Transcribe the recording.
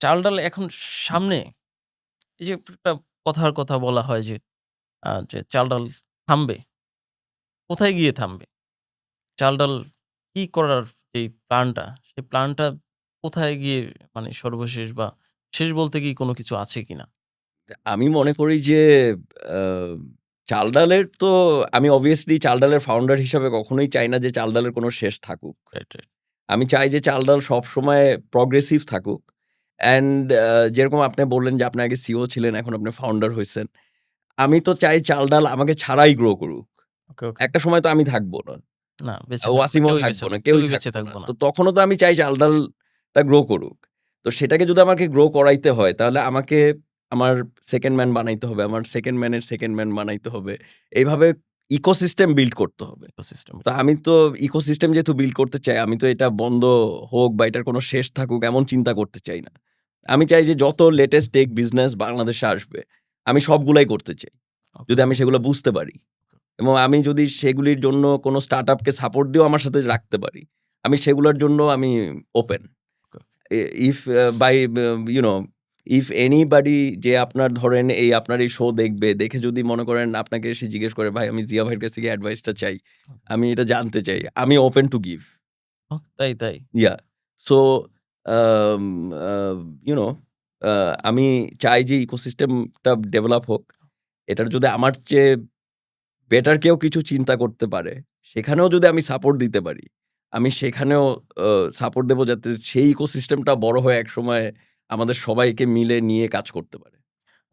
চাল-ডাল এখন সামনে এই যে একটা কথার কথা বলা হয় যে চাল-ডাল থামবে। কোথায় গিয়ে থামবে? চাল-ডাল কি করার যেই প্ল্যানটা, সেই প্ল্যানটা কোথায় গিয়ে মানে সর্বশেষ বা শেষ বলতে কি কোনো কিছু আছে কিনা? আমি মনে করি যে আ চাল-ডালের তো আমি obviously চাল-ডালের ফাউন্ডার হিসাবে কখনোই চাই না যে চাল-ডালের কোনো শেষ থাকুক। Right, right. আমি চাই যে চাল-ডাল সবসময় প্রগ্রেসিভ থাকুক। অ্যান্ড যেরকম আপনি বললেন যে আপনি আগে সিইও ছিলেন, এখন আপনি ফাউন্ডার হইছেন। আমি তো চাই চাল-ডাল আমাকে ছাড়াই গ্রো করুক। ওকে, ওকে। একটা সময় তো আমি থাকবো না। না বেঁচে থাকবো না। ওয়াসিমও কেউই বেঁচে থাকবো না, থাকবে কেউই কেউই বেঁচে থাকবো না। থাকবো না। তো তখনও তো আমি চাই চাল-ডালটা গ্রো করুক। তো সেটাকে যদি আমাকে গ্রো করাইতে হয় তাহলে আমাকে আমার 2nd ম্যান বানাইতে হবে। আমার 2nd ম্যানের 2nd ম্যান বানাইতে হবে। এইভাবে ইকোসিস্টেম বিল্ড করতে হবে। ইকোসিস্টেম। তো আমি তো ইকোসিস্টেম যেহেতু বিল্ড করতে চাই, আমি তো এটা বন্ধ হোক বা এটার কোনো শেষ থাকুক এমন চিন্তা করতে চাই না। আমি চাই যে যত লেটেস্ট টেক বিজনেস বাংলাদেশে আসবে, আমি সবগুলাই করতে চাই। ওকে, যদি আমি সেগুলো বুঝতে পারি। এবং আমি যদি সেগুলির জন্য কোনো স্টার্টআপকে সাপোর্ট দিয়েও আমার সাথে রাখতে পারি, আমি সেগুলোর জন্য আমি open. Okay. If by you know if anybody যে আপনার ধরেন আপনার এই শো দেখবে, দেখে যদি মনে করেন আপনাকে এসে জিজ্ঞেস করে, "ভাই আমি জিয়া ভাইয়ের কাছ থেকে অ্যাডভাইসটা চাই। আমি এটা জানতে চাই।" আমি ওপেন টু গিভ। তাই, তাই। Yeah so um uh you know আমি চাই যে ইকোসিস্টেমটা ডেভেলপ হোক। এটার যদি আমার চেয়ে বেটার কেউ কিছু চিন্তা করতে পারে, সেখানেও যদি আমি সাপোর্ট দিতে পারি, আমি সেখানেও আ সাপোর্ট দেব যাতে সেই ইকোসিস্টেমটা বড় হয়ে একসময় আমাদের সবাইকে মিলে নিয়ে কাজ করতে পারে।